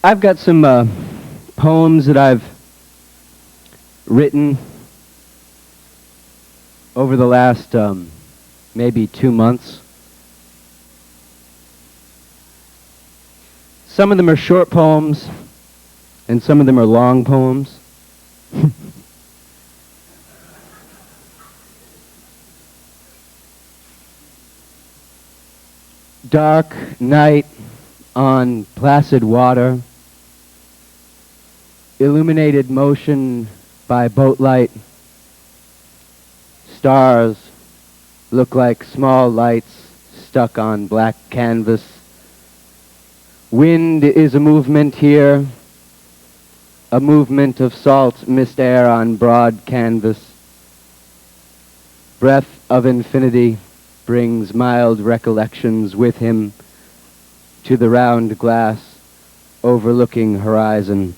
I've got some poems that I've written over the last maybe 2 months. Some of them are short poems, and some of them are long poems. Dark night on placid water, illuminated motion by boat light. Stars look like small lights stuck on black canvas. Wind is a movement here, a movement of salt mist air on broad canvas. Breath of infinity brings mild recollections with him to the round glass overlooking horizon.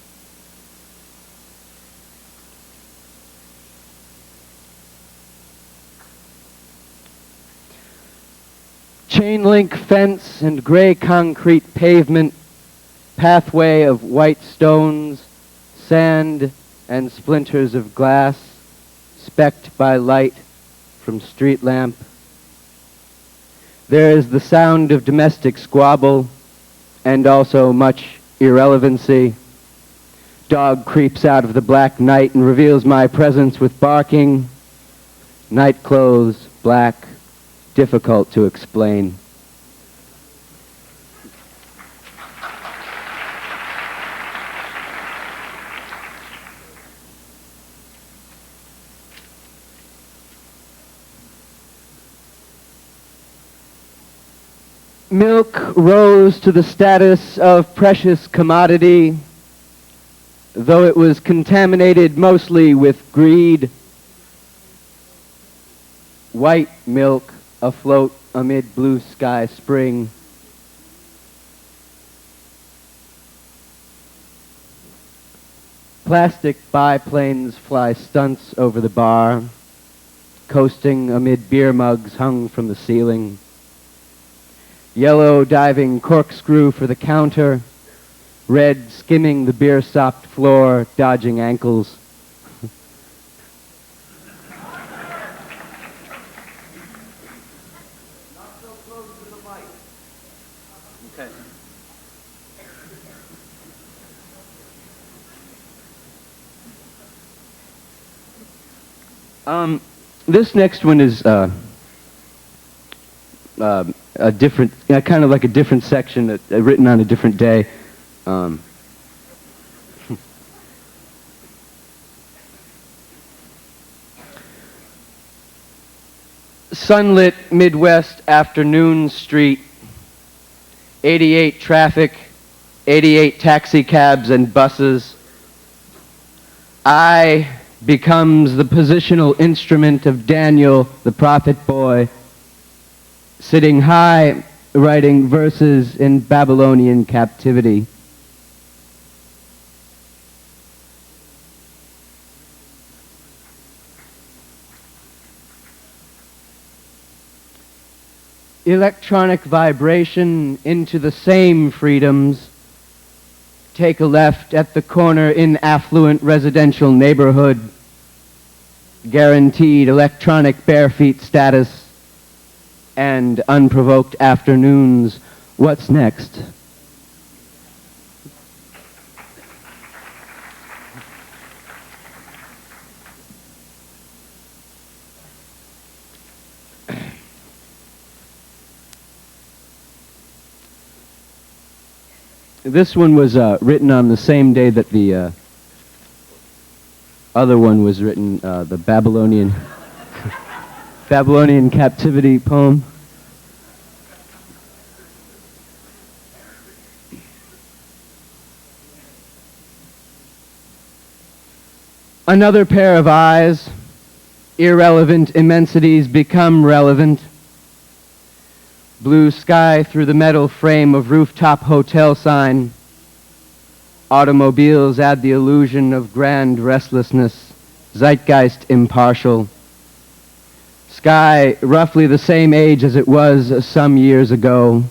Chain link fence and gray concrete pavement, pathway of white stones, sand and splinters of glass, specked by light from street lamp. There is the sound of domestic squabble and also much irrelevancy. Dog creeps out of the black night and reveals my presence with barking. Night clothes, black, difficult to explain. Milk rose to the status of precious commodity, though it was contaminated mostly with greed. White milk afloat amid blue sky spring. Plastic biplanes fly stunts over the bar, coasting amid beer mugs hung from the ceiling. Yellow diving corkscrew for the counter, red skimming the beer-sopped floor, dodging ankles. Not so close to the mic. Okay. This next one is a different, kind of like a different section, written on a different day. Sunlit Midwest afternoon street, 88 traffic, 88 taxi cabs and buses. I becomes the positional instrument of Daniel, the prophet boy, sitting high, writing verses in Babylonian captivity. Electronic vibration into the same freedoms. Take a left at the corner in affluent residential neighborhood. Guaranteed electronic bare feet status. And unprovoked afternoons. What's next? This one was written on the same day that the other one was written, the Babylonian Babylonian captivity poem. Another pair of eyes, irrelevant immensities become relevant. Blue sky through the metal frame of rooftop hotel sign. Automobiles add the illusion of grand restlessness, zeitgeist impartial. Sky roughly the same age as it was some years ago.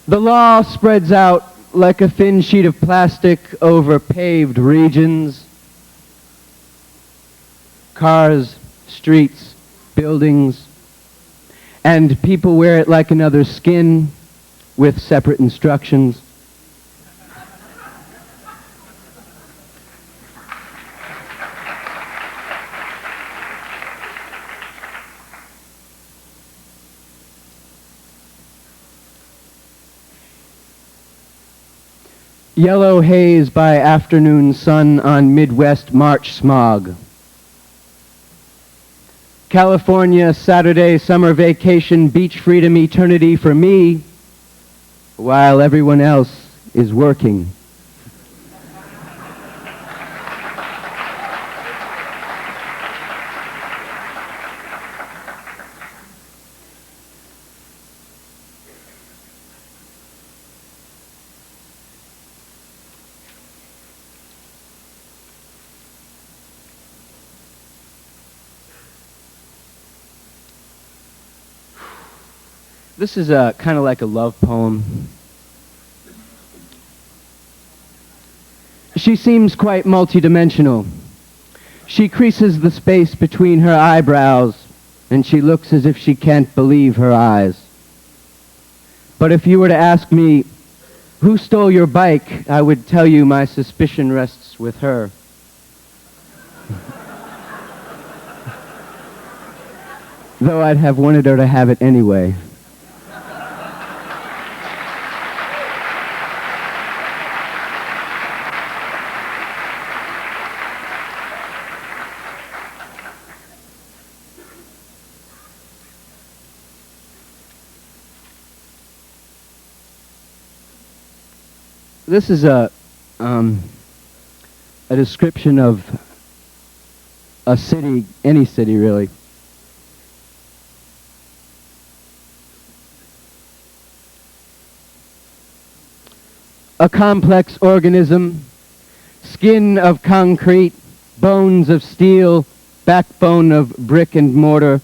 The law spreads out like a thin sheet of plastic over paved regions. Cars, streets, buildings, and people wear it like another skin with separate instructions. Yellow haze by afternoon sun on Midwest March smog. California, Saturday, summer vacation, beach freedom, eternity for me, while everyone else is working. This is kind of like a love poem. She seems quite multidimensional. She creases the space between her eyebrows, and she looks as if she can't believe her eyes. But if you were to ask me, who stole your bike, I would tell you my suspicion rests with her. Though I'd have wanted her to have it anyway. This is a description of a city, any city really. A complex organism, skin of concrete, bones of steel, backbone of brick and mortar,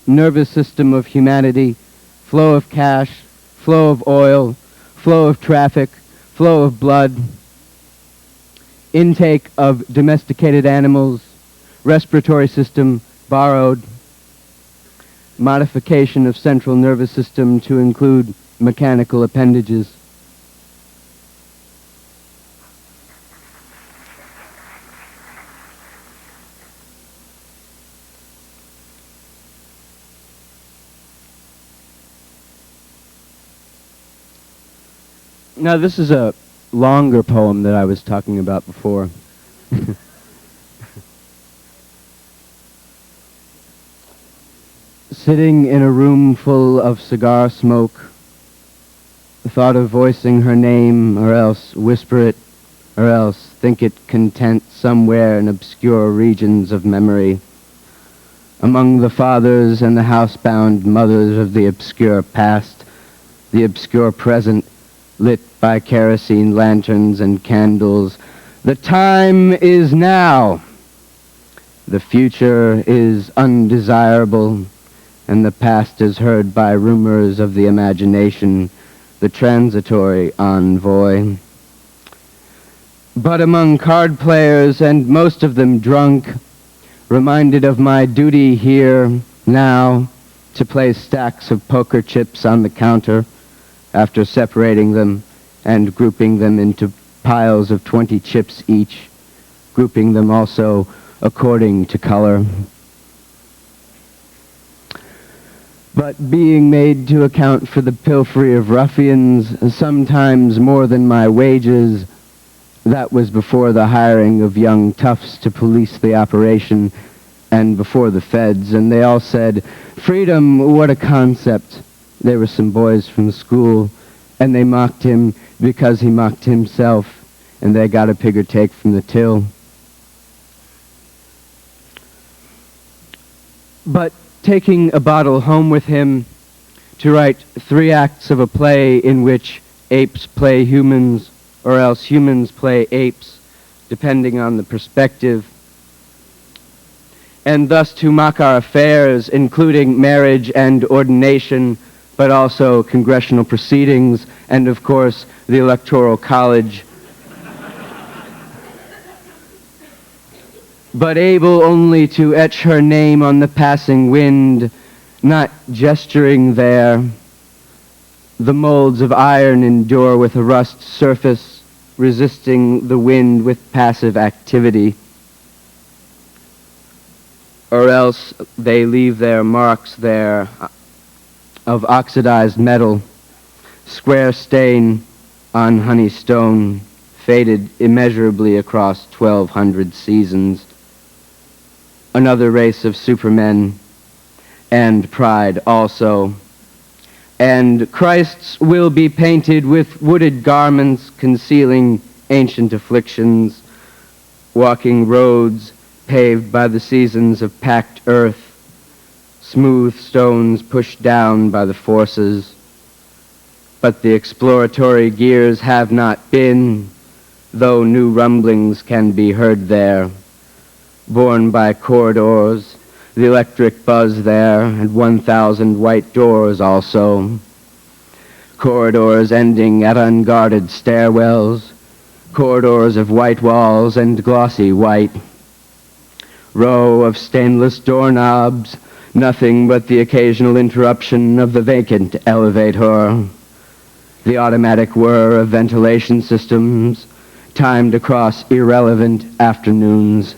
nervous system of humanity, flow of cash, flow of oil, flow of traffic, flow of blood, intake of domesticated animals, respiratory system borrowed, modification of central nervous system to include mechanical appendages. Now, this is a longer poem that I was talking about before. Sitting in a room full of cigar smoke, the thought of voicing her name, or else whisper it, or else think it content somewhere in obscure regions of memory, among the fathers and the housebound mothers of the obscure past, the obscure present, lit by kerosene lanterns and candles. The time is now. The future is undesirable, and the past is heard by rumors of the imagination, the transitory envoy. But among card players, and most of them drunk, reminded of my duty here, now, to place stacks of poker chips on the counter, after separating them and grouping them into piles of 20 chips each, grouping them also according to color. But being made to account for the pilfery of ruffians, sometimes more than my wages, that was before the hiring of young toughs to police the operation, and before the feds, and they all said, "Freedom, what a concept." There were some boys from school, and they mocked him because he mocked himself, and they got a pigger take from the till. But taking a bottle home with him to write 3 acts of a play in which apes play humans, or else humans play apes, depending on the perspective, and thus to mock our affairs, including marriage and ordination, but also congressional proceedings, and of course, the Electoral College. But able only to etch her name on the passing wind, not gesturing there. The molds of iron endure with a rust surface, resisting the wind with passive activity. Or else they leave their marks there of oxidized metal, square stain on honey stone, faded immeasurably across 1,200 seasons. Another race of supermen, and pride also. And Christs will be painted with wooded garments concealing ancient afflictions, walking roads paved by the seasons of packed earth, smooth stones pushed down by the forces. But the exploratory gears have not been, though new rumblings can be heard there, borne by corridors, the electric buzz there, and 1,000 white doors also. Corridors ending at unguarded stairwells, corridors of white walls and glossy white. Row of stainless doorknobs, nothing but the occasional interruption of the vacant elevator. The automatic whir of ventilation systems, timed across irrelevant afternoons.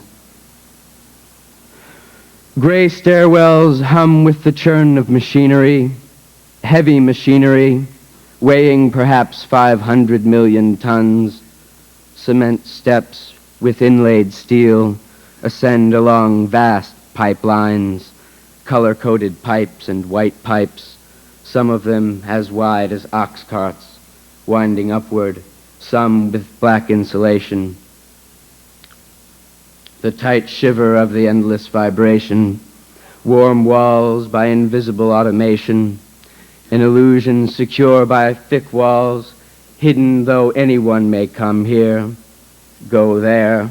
Gray stairwells hum with the churn of machinery, heavy machinery, weighing perhaps 500 million tons. Cement steps with inlaid steel ascend along vast pipelines, color-coded pipes and white pipes, some of them as wide as ox carts, winding upward, some with black insulation. The tight shiver of the endless vibration, warm walls by invisible automation, an illusion secure by thick walls, hidden though anyone may come here, go there.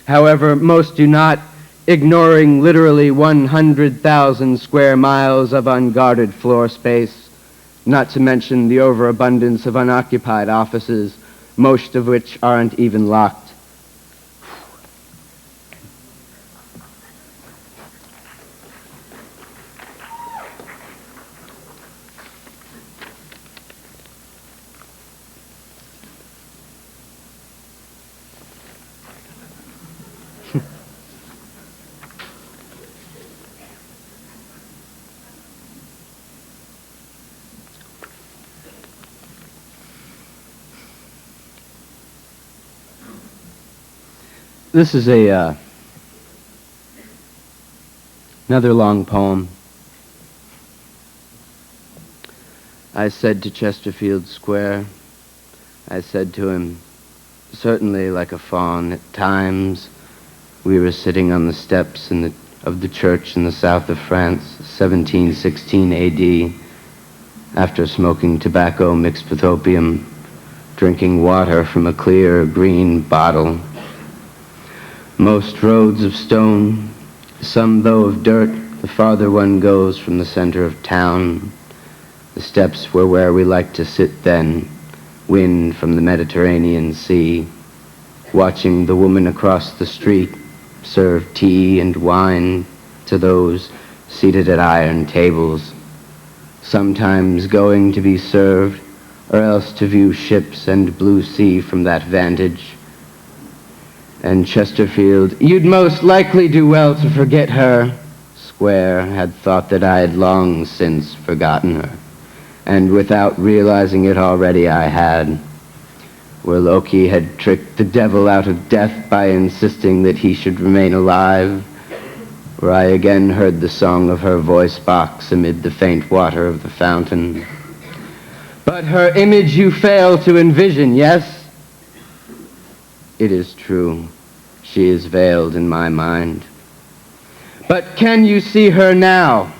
However, most do not, ignoring literally 100,000 square miles of unguarded floor space, not to mention the overabundance of unoccupied offices, most of which aren't even locked. This is another long poem. I said to Chesterfield Square, I said to him, certainly like a faun at times, we were sitting on the steps of the church in the south of France, 1716 A.D., after smoking tobacco mixed with opium, drinking water from a clear green bottle. Most roads of stone, some though of dirt, the farther one goes from the center of town. The steps were where we liked to sit then, wind from the Mediterranean Sea, watching the woman across the street serve tea and wine to those seated at iron tables, sometimes going to be served, or else to view ships and blue sea from that vantage. And Chesterfield, you'd most likely do well to forget her, Square, had thought that I had long since forgotten her, and without realizing it already I had, where Loki had tricked the devil out of death by insisting that he should remain alive, where I again heard the song of her voice box amid the faint water of the fountain. But her image you fail to envision, yes? It is true. She is veiled in my mind. But can you see her now,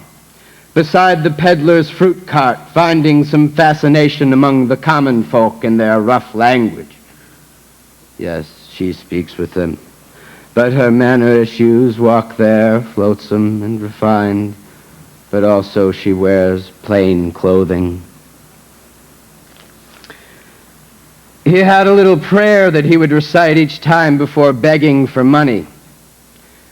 beside the peddler's fruit cart, finding some fascination among the common folk in their rough language? Yes, she speaks with them, but her manner issues walk there, flotsam and refined, but also she wears plain clothing. He had a little prayer that he would recite each time before begging for money,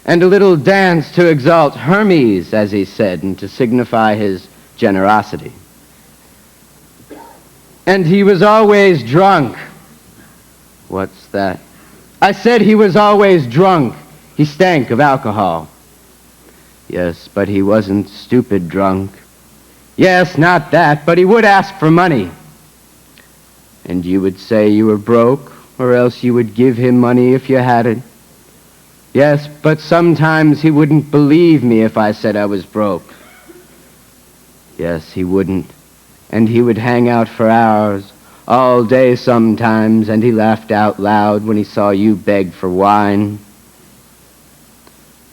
and a little dance to exalt Hermes, as he said, and to signify his generosity. And he was always drunk. What's that? I said he was always drunk. He stank of alcohol. Yes, but he wasn't stupid drunk. Yes, not that, but he would ask for money. And you would say you were broke, or else you would give him money if you had it. Yes, but sometimes he wouldn't believe me if I said I was broke. Yes, he wouldn't. And he would hang out for hours, all day sometimes, and he laughed out loud when he saw you beg for wine.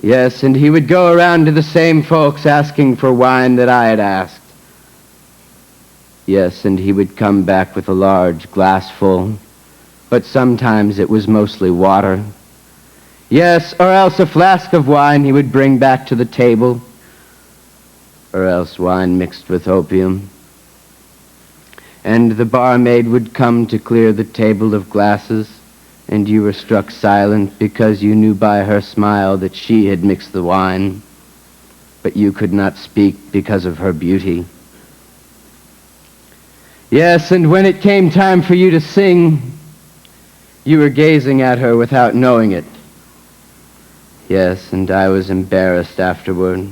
Yes, and he would go around to the same folks asking for wine that I had asked. Yes, and he would come back with a large glass full, but sometimes it was mostly water. Yes, or else a flask of wine he would bring back to the table, or else wine mixed with opium. And the barmaid would come to clear the table of glasses, and you were struck silent because you knew by her smile that she had mixed the wine, but you could not speak because of her beauty. Yes, and when it came time for you to sing, you were gazing at her without knowing it. Yes, and I was embarrassed afterward.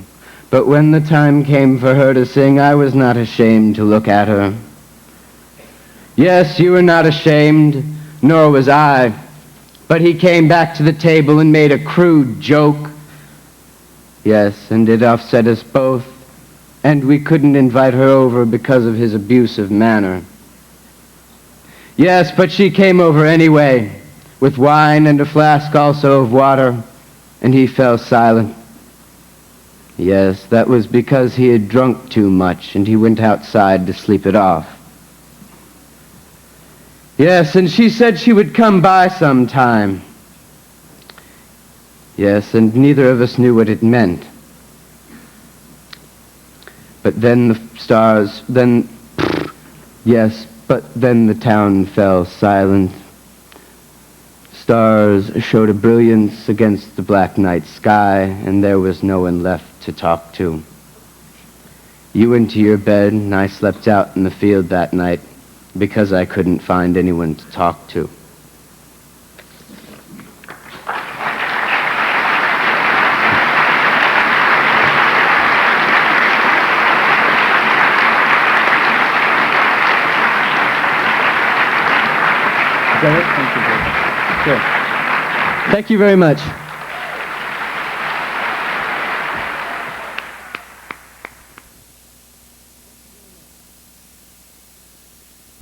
But when the time came for her to sing, I was not ashamed to look at her. Yes, you were not ashamed, nor was I. But he came back to the table and made a crude joke. Yes, and it upset us both, and we couldn't invite her over because of his abusive manner. Yes, but she came over anyway, with wine and a flask also of water, and he fell silent. Yes, that was because he had drunk too much, and he went outside to sleep it off. Yes, and she said she would come by sometime. Yes, and neither of us knew what it meant. But then the stars, yes, but then the town fell silent. Stars showed a brilliance against the black night sky, and there was no one left to talk to. You went to your bed, and I slept out in the field that night because I couldn't find anyone to talk to. Is that it? Thank you very much. Sure. Thank you very much.